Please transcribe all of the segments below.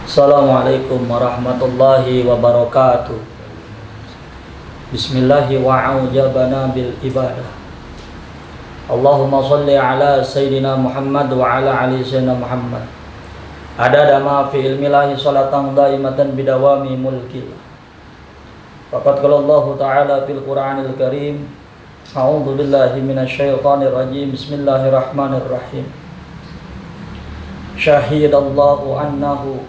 Assalamualaikum warahmatullahi wabarakatuh. Bismillahi wa'aujabana bil ibadah. Allahumma salli ala Sayyidina Muhammad wa ala ali Sayyidina Muhammad. Adada ma fi ilmillahi salatan daimatan bidawami mulkillah. Faqad qala Allah ta'ala fil Qur'anil Karim, a'udzu billahi minasyaitonir rajim. Bismillahirrahmanirrahim. Syahidallahu annahu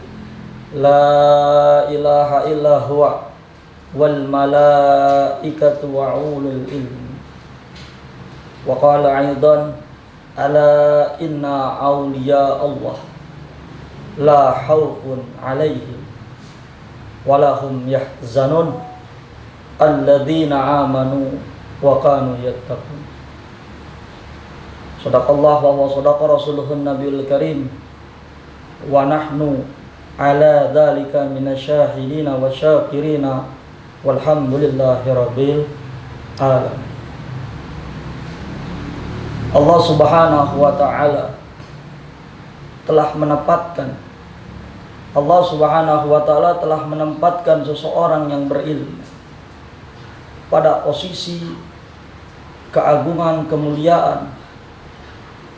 la ilaha illa huwa wal malaikatu wa ulul ilmi. Wa qala aidan ala inna awliya Allah la khawfun alaihim wa lahum yahzanun alladzina amanu wa kanu yattaqun. Shadaqallah wa shadaqa rasuluhun nabiyul karim wa nahnu ala dzalika minasyahidina wa syakirina walhamdulillahi rabbil alamin. Allah Subhanahu wa ta'ala telah menempatkan seseorang yang berilmu pada posisi keagungan, kemuliaan,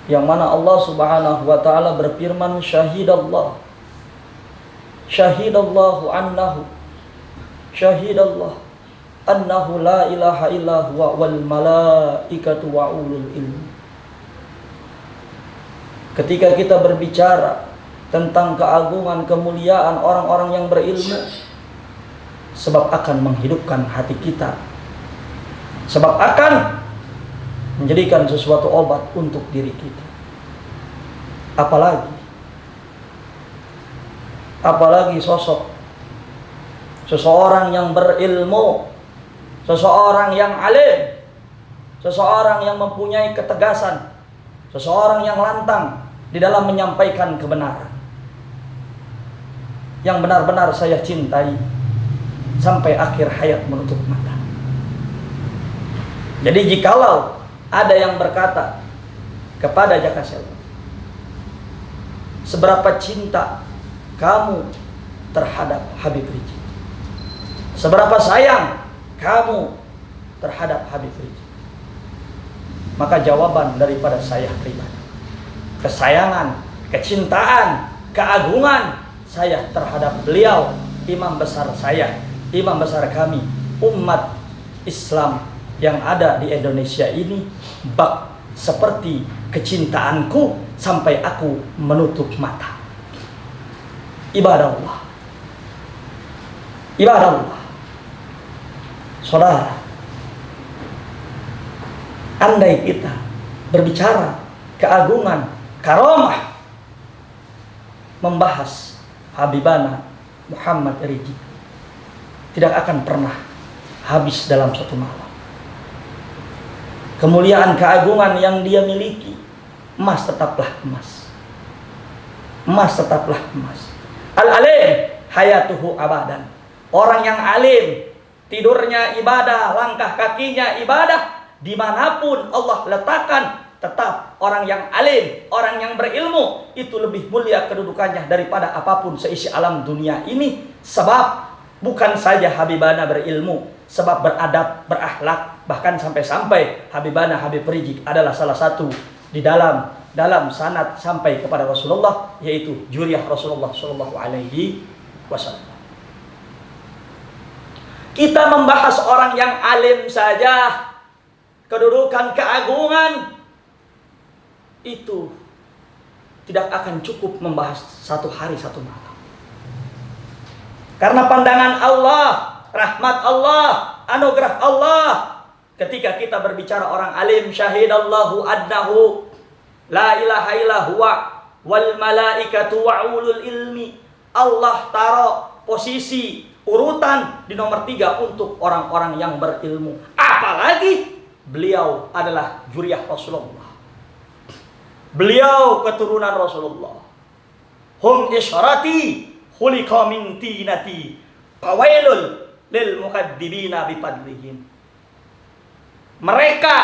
yang mana Allah Subhanahu wa ta'ala berfirman, syahidallahu annahu la ilaha illa huwa wal malaikatu wa ulul ilmi. Ketika kita berbicara tentang keagungan, kemuliaan orang-orang yang berilmu, sebab akan menghidupkan hati kita, sebab akan menjadikan sesuatu obat untuk diri kita. Apalagi sosok seseorang yang berilmu, seseorang yang alim, seseorang yang mempunyai ketegasan, seseorang yang lantang di dalam menyampaikan kebenaran, yang benar-benar saya cintai sampai akhir hayat menutup mata. Jadi jikalau ada yang berkata kepada Jaka Selva, seberapa cinta kamu terhadap Habib Rizik, seberapa sayang kamu terhadap Habib Rizik, maka jawaban daripada saya pribadi, kesayangan, kecintaan, keagungan saya terhadap beliau, imam besar saya, imam besar kami, umat Islam yang ada di Indonesia ini, bak seperti kecintaanku sampai aku menutup mata. Ibadah Allah. Saudara, andai kita berbicara keagungan, karamah, membahas Habibana Muhammad Rizik, tidak akan pernah habis dalam satu malam. Kemuliaan, keagungan yang dia miliki, emas tetaplah emas. Emas tetaplah emas. Al-alim hayatuhu abadan. Orang yang alim, tidurnya ibadah, langkah kakinya ibadah, dimanapun Allah letakkan, tetap orang yang alim, orang yang berilmu, itu lebih mulia kedudukannya daripada apapun seisi alam dunia ini. Sebab bukan saja Habibana berilmu, sebab beradab, berakhlak, bahkan sampai-sampai Habibana Habib Rizik adalah salah satu di dalam sanad sampai kepada Rasulullah, yaitu juriyah Rasulullah sallallahu alaihi wasallam. Kita membahas orang yang alim saja, kedudukan, keagungan, itu tidak akan cukup membahas satu hari satu malam. Karena pandangan Allah, rahmat Allah, anugerah Allah, ketika kita berbicara orang alim, syahidallahu annahu la ilaha illa huwa wal malaikatu wa ulul ilmi. Allah taruh posisi urutan di nomor 3 untuk orang-orang yang berilmu. Apalagi beliau adalah juriyah Rasulullah, beliau keturunan Rasulullah. Hum isyarati khuliqa min tinati qawailul lil mukaddibina bipadlihim. Mereka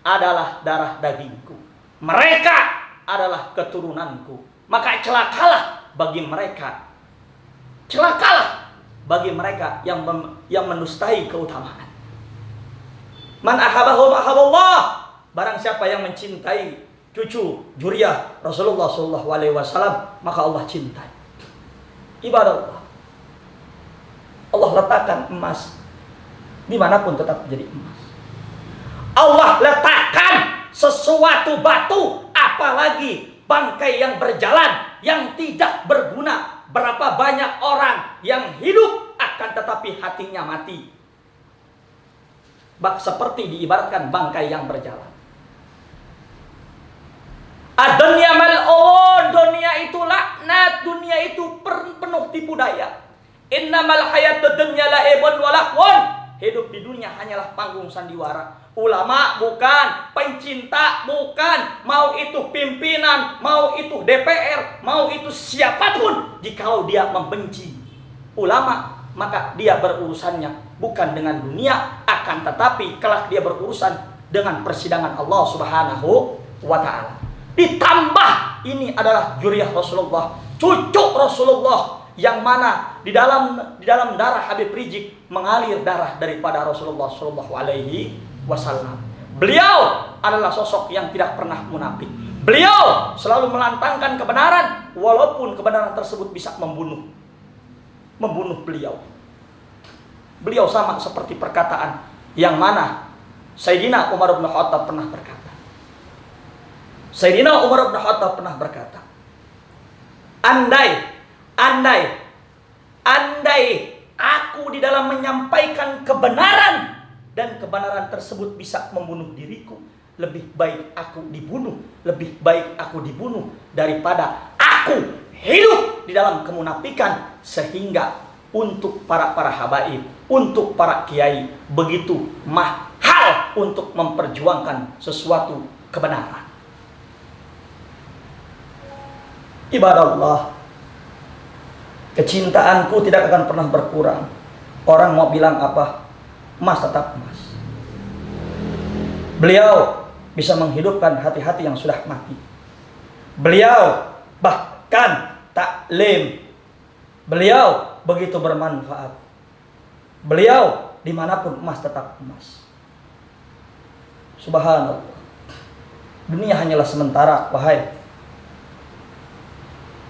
adalah darah dagingku, mereka adalah keturunanku. Maka celakalah bagi mereka celakalah bagi mereka yang menustai keutamaan. Man ahabahum ahaballah. Barang siapa yang mencintai cucu juriyah Rasulullah sallallahu alaihi wasallam, maka Allah cintai. Ibadah Allah. Allah letakkan emas dimanapun tetap menjadi emas. Allah letakkan sesuatu batu, apalagi bangkai yang berjalan, yang tidak berguna. Berapa banyak orang yang hidup akan tetapi hatinya mati. Seperti diibaratkan bangkai yang berjalan. Ad-dunya mal'un, dunia itu laknat, dunia itu penuh tipu daya. Innamal hayatud dunya la'ibun wa lahwun. Hidup di dunia hanyalah panggung sandiwara. Ulama bukan, pencinta bukan, mau itu pimpinan, mau itu DPR, mau itu siapapun, jikalau dia membenci ulama, maka dia berurusannya bukan dengan dunia, akan tetapi kelak dia berurusan dengan persidangan Allah Subhanahu wa ta'ala. Ditambah ini adalah juriyah Rasulullah, cucu Rasulullah, yang mana di dalam darah Habib Rizik mengalir darah daripada Rasulullah sallallahu alaihi wasallam. Beliau adalah sosok yang tidak pernah munafik. Beliau selalu melantangkan kebenaran walaupun kebenaran tersebut bisa membunuh beliau. Beliau sama seperti perkataan yang mana Sayyidina Umar bin Khattab pernah berkata. Sayyidina Umar bin Khattab pernah berkata, Andai aku di dalam menyampaikan kebenaran dan kebenaran tersebut bisa membunuh diriku, lebih baik aku dibunuh daripada aku hidup di dalam kemunafikan. Sehingga untuk para habaib, untuk para kiai, begitu mahal untuk memperjuangkan sesuatu kebenaran. Ibadah Allah, kecintaanku tidak akan pernah berkurang. Orang mau bilang apa, emas tetap emas. Beliau bisa menghidupkan hati-hati yang sudah mati. Beliau bahkan taklim. Beliau begitu bermanfaat. Beliau dimanapun emas tetap emas. Subhanallah. Dunia hanyalah sementara, wahai.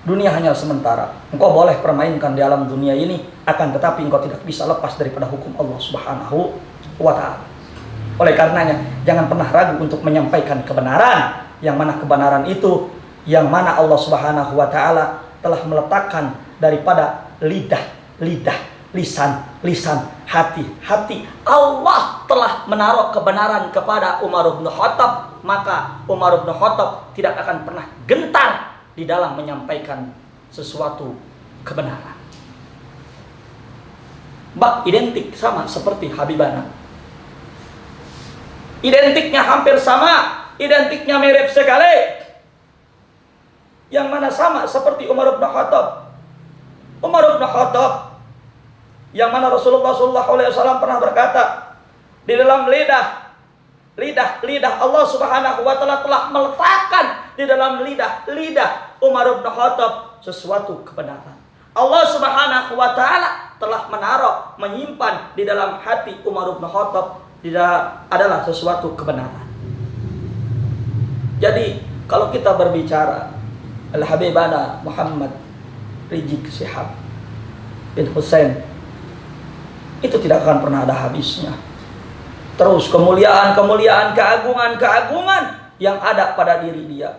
Dunia hanya sementara. Engkau boleh permainkan di alam dunia ini, akan tetapi engkau tidak bisa lepas daripada hukum Allah Subhanahu wa ta'ala. Oleh karenanya, jangan pernah ragu untuk menyampaikan kebenaran, yang mana kebenaran itu, yang mana Allah Subhanahu wa ta'ala telah meletakkan daripada lisan, hati. Allah telah menaruh kebenaran kepada Umar bin Khattab, maka Umar bin Khattab tidak akan pernah gentar di dalam menyampaikan sesuatu kebenaran. Identik sama seperti Habibana. Identiknya hampir sama, identiknya mirip sekali. Yang mana sama seperti Umar bin Khattab. Umar bin Khattab yang mana Rasulullah SAW pernah berkata, di dalam lidah Allah Subhanahu wa ta'ala telah meletakkan di dalam lidah Umar bin Khattab sesuatu kebenaran. Allah Subhanahu wa ta'ala telah menyimpan di dalam hati Umar bin Khattab adalah sesuatu kebenaran. Jadi kalau kita berbicara Al-Habibana Muhammad Rizik Syihab bin Hussein, itu tidak akan pernah ada habisnya. Terus kemuliaan, keagungan yang ada pada diri dia.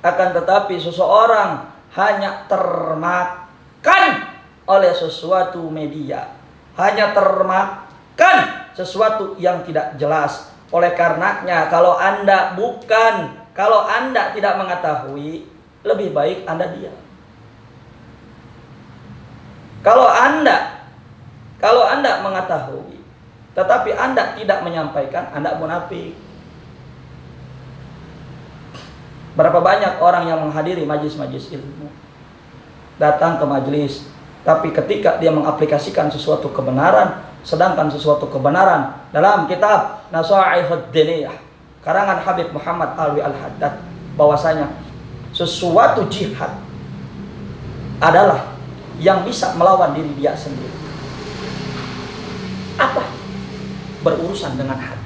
Akan tetapi seseorang hanya termakan oleh sesuatu media, hanya termakan sesuatu yang tidak jelas. Oleh karenanya, kalau Anda tidak mengetahui, lebih baik Anda diam. Kalau Anda mengetahui tetapi Anda tidak menyampaikan, Anda munafik. Berapa banyak orang yang menghadiri majlis-majlis ilmu, datang ke majlis, tapi ketika dia mengaplikasikan sesuatu kebenaran, sedangkan sesuatu kebenaran dalam kitab Nasaihud Diniyah karangan Habib Muhammad Alwi Al-Haddad, bahwasanya sesuatu jihad adalah yang bisa melawan diri dia sendiri. Apa? Berurusan dengan hati.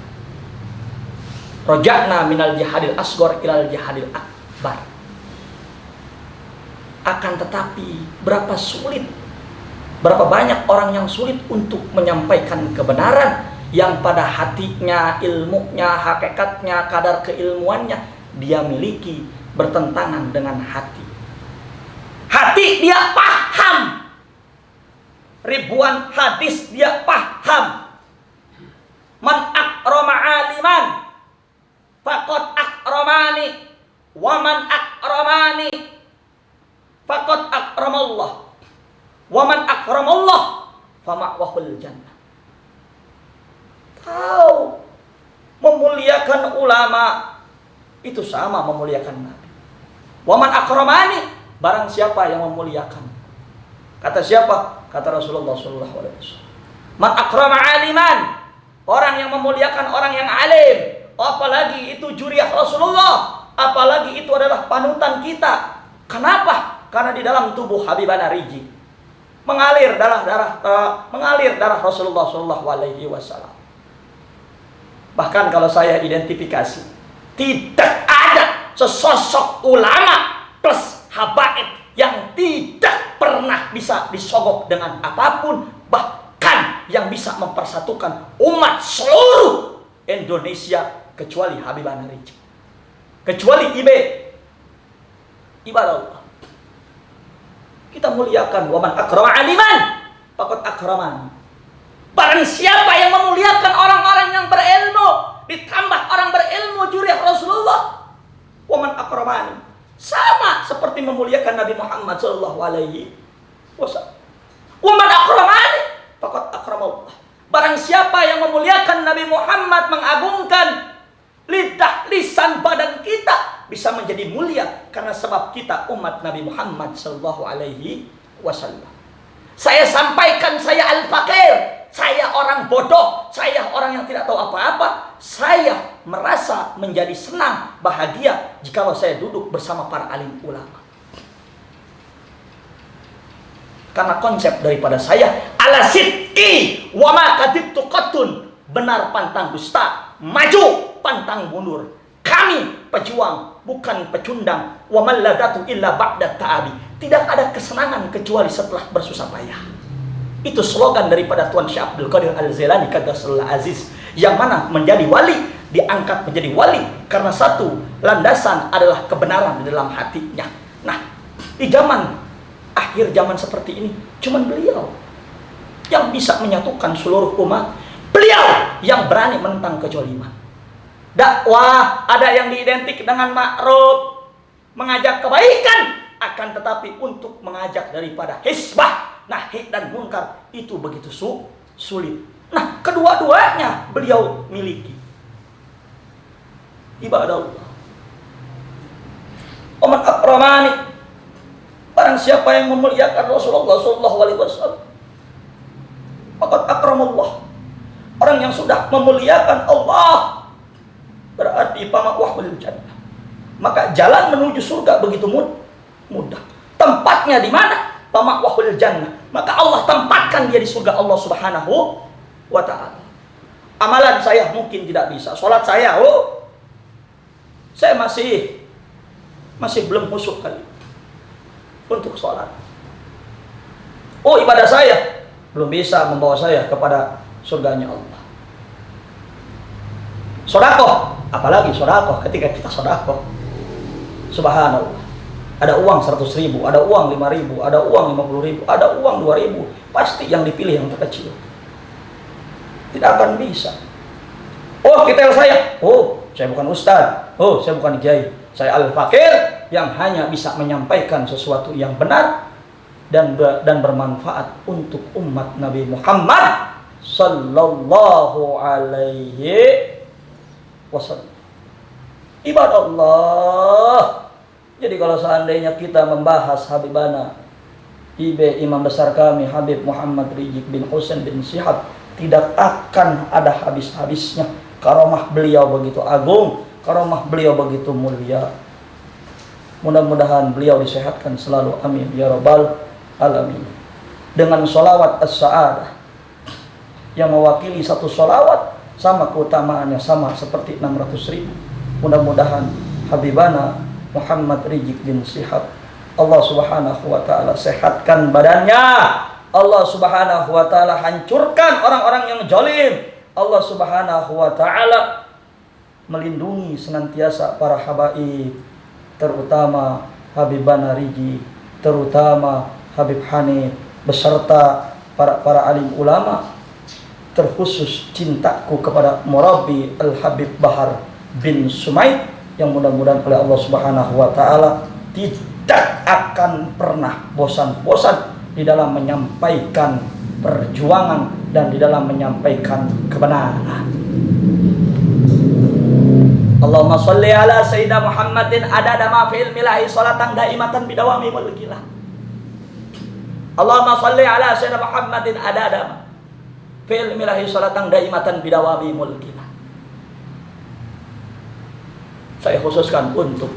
Roja'na minal jihadil asghar ilal jihadil akbar. Akan tetapi berapa sulit, berapa banyak orang yang sulit untuk menyampaikan kebenaran yang pada hatinya, ilmunya, hakikatnya, kadar keilmuannya dia miliki bertentangan dengan hati. Hati dia paham, ribuan hadis dia paham. Man akrama aliman faqad akramani wa man akramani faqad akramallah wa man akramallah fama'wahul jannah. Kau memuliakan ulama itu sama memuliakan Nabi. Wa man akramani, barang siapa yang memuliakan. Kata siapa? Kata Rasulullah sallallahu alaihi wasallam. Man akrama aliman, orang yang memuliakan orang yang alim. Apalagi itu juriyah Rasulullah, apalagi itu adalah panutan kita. Kenapa? Karena di dalam tubuh Habibana Riji mengalir darah Rasulullah sallallahu alaihi wasallam. Bahkan kalau saya identifikasi, tidak ada sesosok ulama plus habaib yang tidak pernah bisa disogok dengan apapun, bahkan yang bisa mempersatukan umat seluruh Indonesia kecuali Habibana Riji, kecuali ibadah Allah. Kita muliakan waman akrama aliman faqad akramani. Barang siapa yang memuliakan orang-orang yang berilmu, ditambah orang berilmu juriyah Rasulullah, waman akramani, sama seperti memuliakan Nabi Muhammad sallallahu alaihi wasallam. Waman akramani faqad akramallah. Barang siapa yang memuliakan Nabi Muhammad, mengagungkan, lidah, lisan, badan kita bisa menjadi mulia karena sebab kita umat Nabi Muhammad sallallahu alaihi wasallam. Saya sampaikan, saya al-fakir, saya orang bodoh, saya orang yang tidak tahu apa-apa. Saya merasa menjadi senang, bahagia jikalau saya duduk bersama para alim ulama. Karena konsep daripada saya ala sidqi wa ma kadibtu qattun, benar pantang dusta, maju pantang mundur. Kami pejuang, bukan pecundang. Wa man ladatu illa ba'da ta'abi. Tidak ada kesenangan kecuali setelah bersusah payah. Itu slogan daripada Tuan Syekh Abdul Qadir Al-Jailani Qaddasallahu Aziz, yang mana menjadi wali, diangkat menjadi wali karena satu landasan adalah kebenaran di dalam hatinya. Nah, di akhir zaman seperti ini, cuman beliau yang bisa menyatukan seluruh umat. Beliau yang berani menentang kezaliman. Dakwah ada yang diidentik dengan ma'ruf, mengajak kebaikan, akan tetapi untuk mengajak daripada hisbah, nahi dan munkar, itu begitu sulit. Nah, kedua-duanya beliau miliki. Ibadah Allah. Oman akramani, barang siapa yang memuliakan Rasulullah sallallahu alaihi wasallam, faqad akramallah. Orang yang sudah memuliakan Allah berarti fama'wahul jannah. Maka jalan menuju surga begitu mudah. Tempatnya di mana? Fama'wahul jannah. Maka Allah tempatkan dia di surga Allah Subhanahu wa ta'ala. Amalan saya mungkin tidak bisa. Salat saya, saya masih belum khusyuk kali untuk salat. Ibadah saya belum bisa membawa saya kepada surganya Allah. Sedekah, apalagi sedekah ketika kita sedekah, subhanallah, ada uang 100.000, ada uang 5.000, ada uang 50.000, ada uang 2.000, pasti yang dipilih yang terkecil. Tidak akan bisa. Kita saya bukan ustaz, saya bukan kiai, saya al-fakir yang hanya bisa menyampaikan sesuatu yang benar dan bermanfaat untuk umat Nabi Muhammad sallallahu alaihi wasallam. Ibadah Allah. Jadi kalau seandainya kita membahas Habibana Imam besar kami Habib Muhammad Rizik bin Husain bin Syihab, tidak akan ada habis-habisnya. Karomah beliau begitu agung, karomah beliau begitu mulia. Mudah-mudahan beliau disehatkan selalu, amin ya rabbal alamin. dengan sholawat as-sa'adah yang mewakili satu sholawat sama keutamaannya sama seperti 600.000. Mudah-mudahan Habibana Muhammad Rizik bin Syihab, Allah subhanahu wa ta'ala sehatkan badannya, Allah subhanahu wa ta'ala hancurkan orang-orang yang zalim, Allah subhanahu wa ta'ala melindungi senantiasa para habaib, terutama Habibana Rizik, terutama Habib Hanif, beserta para alim ulama, terkhusus cintaku kepada Murabi Al-Habib Bahar bin Sumaid, yang mudah-mudahan oleh Allah subhanahu wa ta'ala tidak akan pernah bosan-bosan di dalam menyampaikan perjuangan dan di dalam menyampaikan kebenaran. Allahumma sholli ala sayyidina Muhammadin adada ma fi ilmillahi sholatan daimatan bidawami mulkilah. Allahumma sholli ala sayyidina Muhammadin adada ma fi ilmillahi sholatan daimatan bidawami mulkilah. Saya khususkan untuk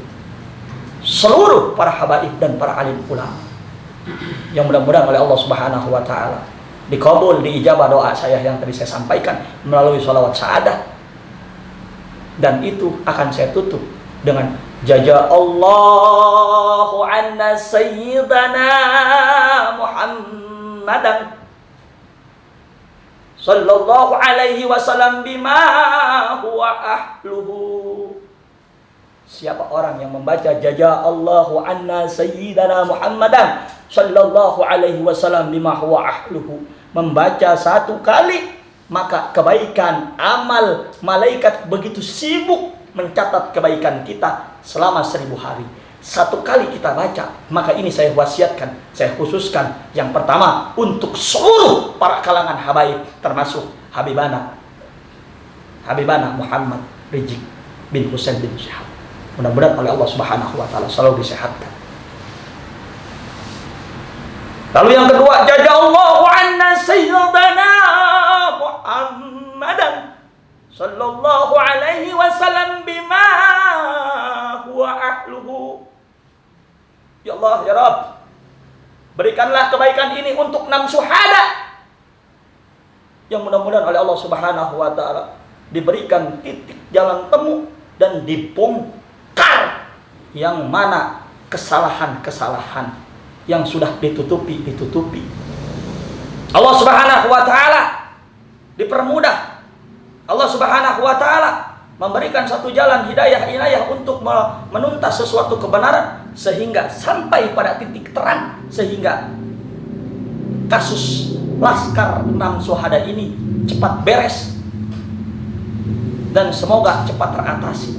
seluruh para habaib dan para alim ulama yang mudah-mudahan oleh Allah subhanahu wa ta'ala dikabul, diijabah doa saya yang tadi saya sampaikan melalui sholawat sa'adah. Dan itu akan saya tutup dengan jaza Allahu anna sayyidana Muhammadan sallallahu alaihi wasallam bima huwa ahluhu. Siapa orang yang membaca jaza Allahu anna sayyidana Muhammadan sallallahu alaihi wasallam bima huwa ahluhu, membaca satu kali, maka kebaikan amal malaikat begitu sibuk mencatat kebaikan kita selama 1000 hari. Satu kali kita baca, maka ini saya wasiatkan, saya khususkan yang pertama untuk seluruh para kalangan habaib, termasuk Habibana Muhammad Rizik bin Husain bin Syihab. Mudah-mudahan oleh Allah subhanahu wa ta'ala selalu disehatkan. Lalu yang kedua, jazallahu anna sayyidana Muhammadan sallallahu alaihi wasallam bima huwa ahluhu. Ya Allah, ya Rabb, berikanlah kebaikan ini untuk 6 syuhada yang mudah-mudahan oleh Allah subhanahu wa ta'ala diberikan titik jalan temu dan dibongkar yang mana kesalahan-kesalahan yang sudah ditutupi. Allah subhanahu wa ta'ala dipermudah. Allah subhanahu wa ta'ala memberikan satu jalan hidayah inayah untuk menuntas sesuatu kebenaran sehingga sampai pada titik terang, sehingga kasus Laskar 6 Syuhada ini cepat beres dan semoga cepat teratasi.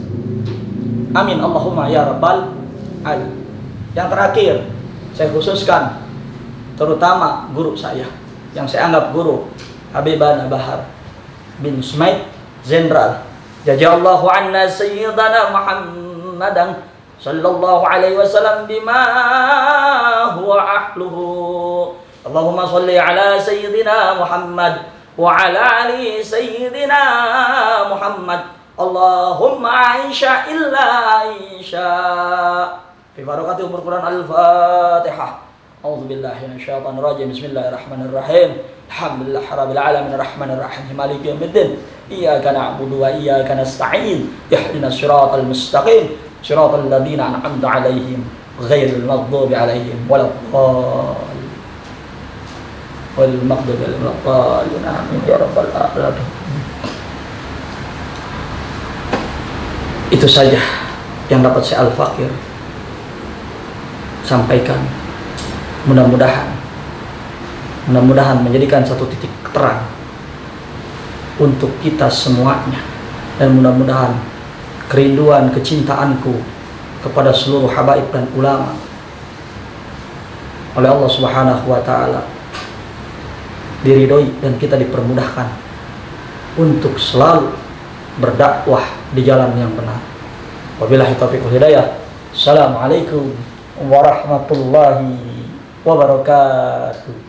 Amin Allahumma ya rabbal alamin. Yang terakhir saya khususkan terutama guru saya yang saya anggap guru, Habibana Bahar bin Sumaid Jenderal. Jazakallahu anna sayyidana Muhammadan sallallahu alaihi wasallam bima huwa ahluhu. Allahumma sholli ala sayyidina Muhammad wa ala ali sayyidina Muhammad. Allahumma aisha illa aisha. Fi barakati umur Quran al-Fatihah. A'udzu billahi minasyaitonir rajim. Bismillahirrahmanirrahim. Alhamdulillah rabbil alamin arrahmanir rahim maliki yaumiddin. Iyyaka na'budu wa iyyaka nasta'in. Ihdinas siratal mustaqim. Siratal ladzina an'amta 'alaihim ghairil maghdubi 'alaihim waladdallin. Wal maghdubi 'alaihim. Amin ya rabbal alamin. Itu saja yang dapat saya Al-Fakir sampaikan. Mudah-mudahan menjadikan satu titik terang untuk kita semuanya, dan mudah-mudahan kerinduan kecintaanku kepada seluruh habaib dan ulama oleh Allah subhanahu wa ta'ala diridhoi dan kita dipermudahkan untuk selalu berdakwah di jalan yang benar. Wabillahi taufiq wal hidayah. Assalamualaikum warahmatullahi wabarakatuh.